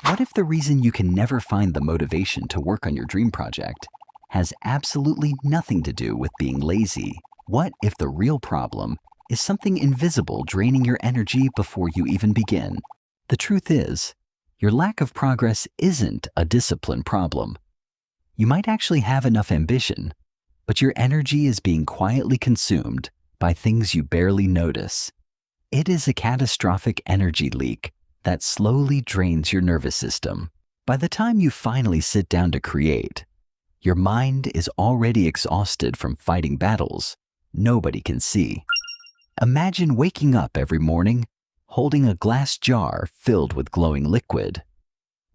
What if the reason you can never find the motivation to work on your dream project has absolutely nothing to do with being lazy? What if the real problem is something invisible draining your energy before you even begin? The truth is, your lack of progress isn't a discipline problem. You might actually have enough ambition, but your energy is being quietly consumed by things you barely notice. It is a catastrophic energy leak that slowly drains your nervous system. By the time you finally sit down to create, your mind is already exhausted from fighting battles nobody can see. Imagine waking up every morning holding a glass jar filled with glowing liquid.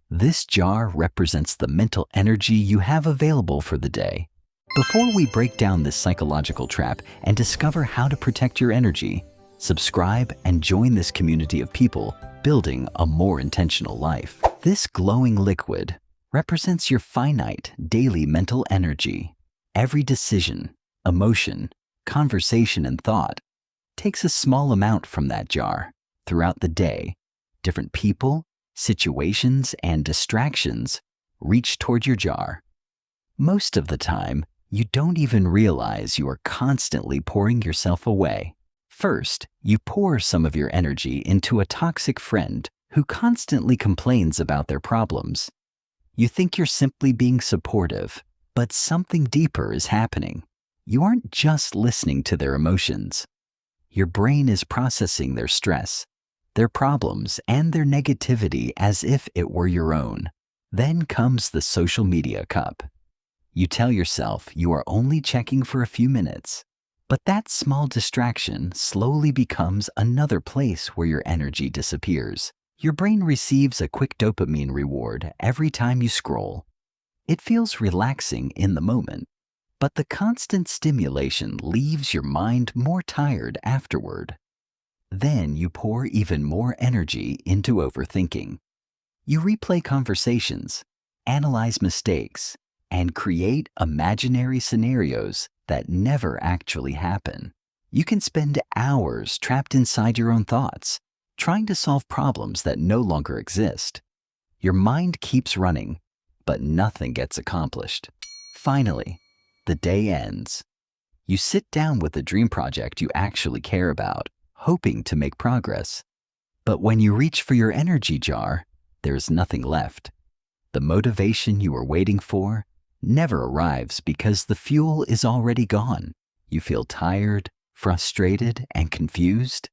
This jar represents the mental energy you have available for the day. Before we break down this psychological trap and discover how to protect your energy, subscribe and join this community of people building a more intentional life. This glowing liquid represents your finite daily mental energy. Every decision, emotion, conversation, and thought takes a small amount from that jar. Throughout the day, different people, situations, and distractions reach toward your jar. Most of the time, you don't even realize you are constantly pouring yourself away. First, you pour some of your energy into a toxic friend who constantly complains about their problems. You think you're simply being supportive, but something deeper is happening. You aren't just listening to their emotions. Your brain is processing their stress, their problems, and their negativity as if it were your own. Then comes the social media cup. You tell yourself you are only checking for a few minutes, but that small distraction slowly becomes another place where your energy disappears. Your brain receives a quick dopamine reward every time you scroll. It feels relaxing in the moment, but the constant stimulation leaves your mind more tired afterward. Then you pour even more energy into overthinking. You replay conversations, analyze mistakes, and create imaginary scenarios that never actually happen. You can spend hours trapped inside your own thoughts, trying to solve problems that no longer exist. Your mind keeps running, but nothing gets accomplished. Finally, the day ends. You sit down with the dream project you actually care about, hoping to make progress. But when you reach for your energy jar, there's nothing left. The motivation you were waiting for never arrives because the fuel is already gone. You feel tired, frustrated, and confused.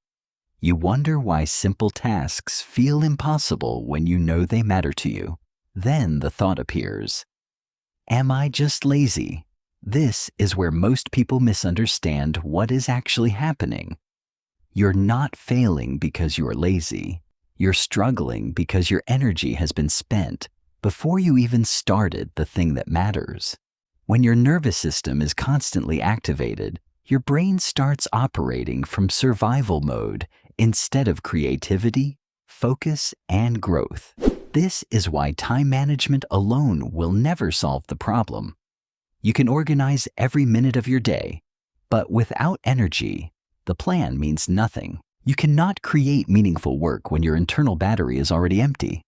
You wonder why simple tasks feel impossible when you know they matter to you. Then the thought appears, am I just lazy? This is where most people misunderstand what is actually happening. You're not failing because you are lazy. You're struggling because your energy has been spent before you even started the thing that matters. When your nervous system is constantly activated, your brain starts operating from survival mode instead of creativity, focus, and growth. This is why time management alone will never solve the problem. You can organize every minute of your day, but without energy, the plan means nothing. You cannot create meaningful work when your internal battery is already empty.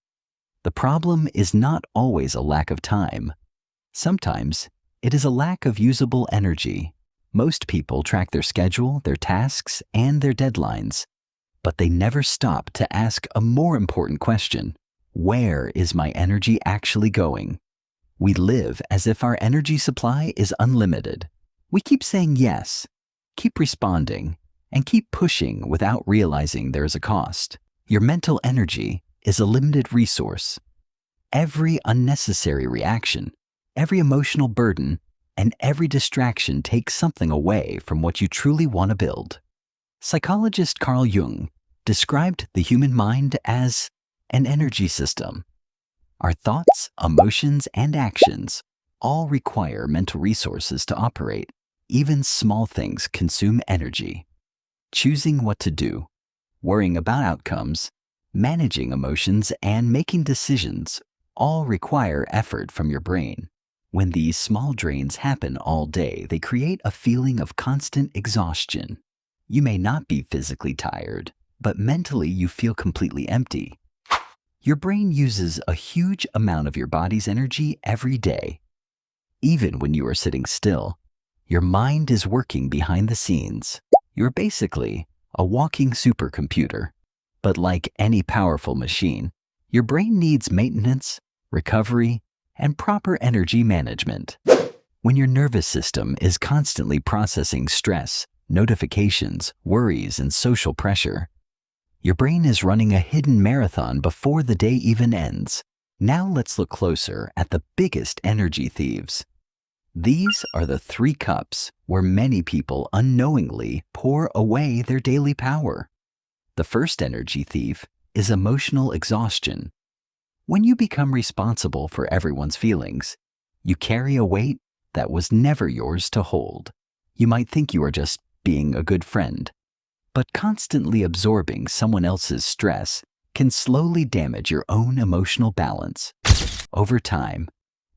The problem is not always a lack of time. Sometimes it is a lack of usable energy. Most people track their schedule, their tasks, and their deadlines, but they never stop to ask a more important question. Where is my energy actually going? We live as if our energy supply is unlimited. We keep saying yes, keep responding, and keep pushing without realizing there is a cost. Your mental energy is a limited resource. Every unnecessary reaction, every emotional burden, and every distraction takes something away from what you truly want to build. Psychologist Carl Jung described the human mind as an energy system. Our thoughts, emotions, and actions all require mental resources to operate. Even small things consume energy. Choosing what to do, worrying about outcomes, managing emotions, and making decisions all require effort from your brain. When these small drains happen all day, they create a feeling of constant exhaustion. You may not be physically tired, but mentally you feel completely empty. Your brain uses a huge amount of your body's energy every day. Even when you are sitting still, your mind is working behind the scenes. You're basically a walking supercomputer. But like any powerful machine, your brain needs maintenance, recovery, and proper energy management. When your nervous system is constantly processing stress, notifications, worries, and social pressure, your brain is running a hidden marathon before the day even ends. Now let's look closer at the biggest energy thieves. These are the 3 cups where many people unknowingly pour away their daily power. The first energy thief is emotional exhaustion. When you become responsible for everyone's feelings, you carry a weight that was never yours to hold. You might think you are just being a good friend, but constantly absorbing someone else's stress can slowly damage your own emotional balance. Over time,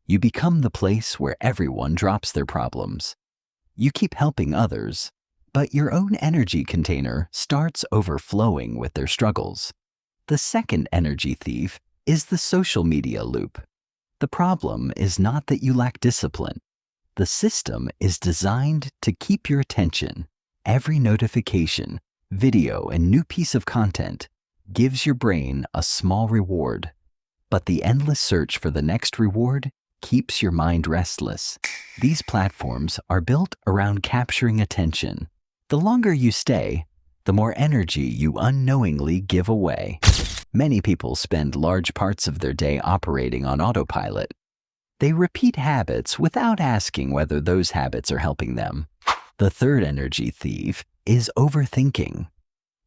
you become the place where everyone drops their problems. You keep helping others, but your own energy container starts overflowing with their struggles. The second energy thief is the social media loop. The problem is not that you lack discipline. The system is designed to keep your attention. Every notification, video, and new piece of content gives your brain a small reward. But the endless search for the next reward keeps your mind restless. These platforms are built around capturing attention. The longer you stay, the more energy you unknowingly give away. Many people spend large parts of their day operating on autopilot. They repeat habits without asking whether those habits are helping them. The third energy thief is overthinking.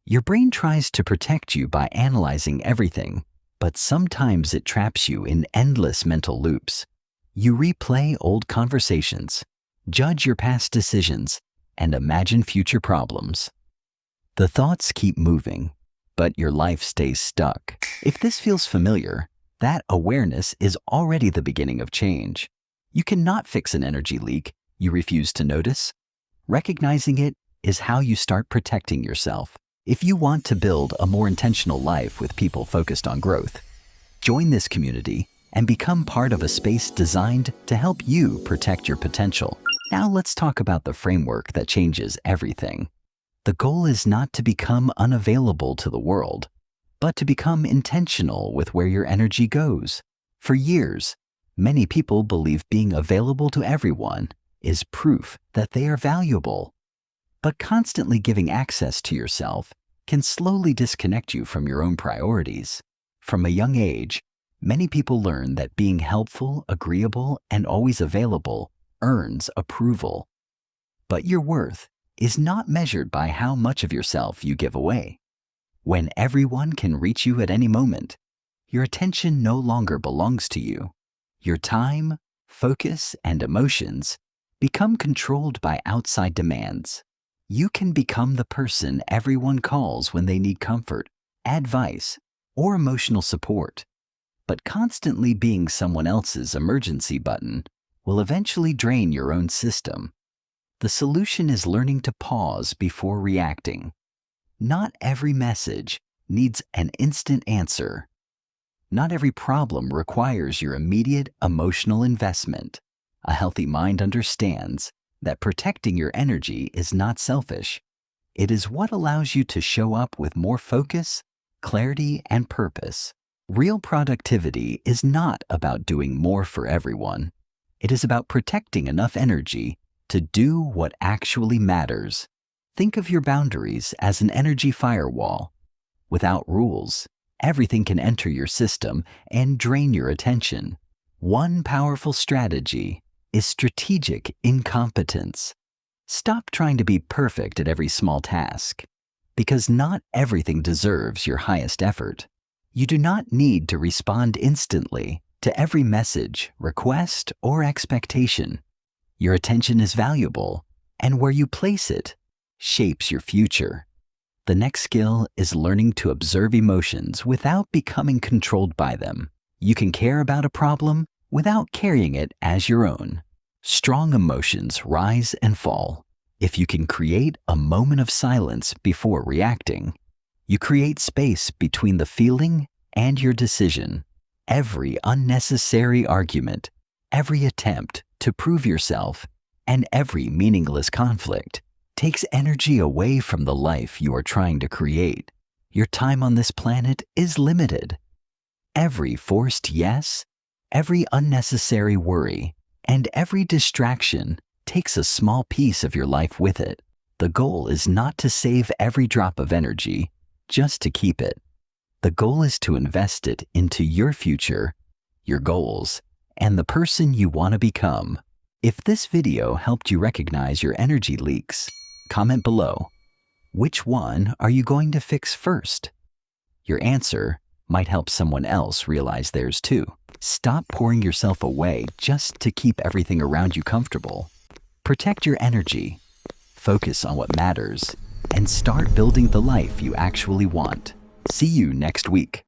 Your brain tries to protect you by analyzing everything, but sometimes it traps you in endless mental loops. You replay old conversations, judge your past decisions, and imagine future problems. The thoughts keep moving, but your life stays stuck. If this feels familiar, that awareness is already the beginning of change. You cannot fix an energy leak you refuse to notice. Recognizing it is how you start protecting yourself. If you want to build a more intentional life with people focused on growth, join this community and become part of a space designed to help you protect your potential. Now let's talk about the framework that changes everything. The goal is not to become unavailable to the world, but to become intentional with where your energy goes. For years, many people believe being available to everyone is proof that they are valuable. But constantly giving access to yourself can slowly disconnect you from your own priorities. From a young age, many people learn that being helpful, agreeable, and always available earns approval. But your worth is not measured by how much of yourself you give away. When everyone can reach you at any moment, your attention no longer belongs to you. Your time, focus, and emotions become controlled by outside demands. You can become the person everyone calls when they need comfort, advice, or emotional support. But constantly being someone else's emergency button will eventually drain your own system. The solution is learning to pause before reacting. Not every message needs an instant answer. Not every problem requires your immediate emotional investment. A healthy mind understands that protecting your energy is not selfish. It is what allows you to show up with more focus, clarity, and purpose. Real productivity is not about doing more for everyone. It is about protecting enough energy to do what actually matters. Think of your boundaries as an energy firewall. Without rules, everything can enter your system and drain your attention. One powerful strategy is strategic incompetence. Stop trying to be perfect at every small task, because not everything deserves your highest effort. You do not need to respond instantly to every message, request, or expectation. Your attention is valuable, and where you place it shapes your future. The next skill is learning to observe emotions without becoming controlled by them. You can care about a problem without carrying it as your own. Strong emotions rise and fall. If you can create a moment of silence before reacting, you create space between the feeling and your decision. Every unnecessary argument, every attempt to prove yourself, and every meaningless conflict takes energy away from the life you are trying to create. Your time on this planet is limited. Every forced yes, every unnecessary worry, and every distraction takes a small piece of your life with it. The goal is not to save every drop of energy, just to keep it. The goal is to invest it into your future, your goals, and the person you want to become. If this video helped you recognize your energy leaks, comment below. Which one are you going to fix first? Your answer might help someone else realize theirs too. Stop pouring yourself away just to keep everything around you comfortable. Protect your energy, focus on what matters, and start building the life you actually want. See you next week.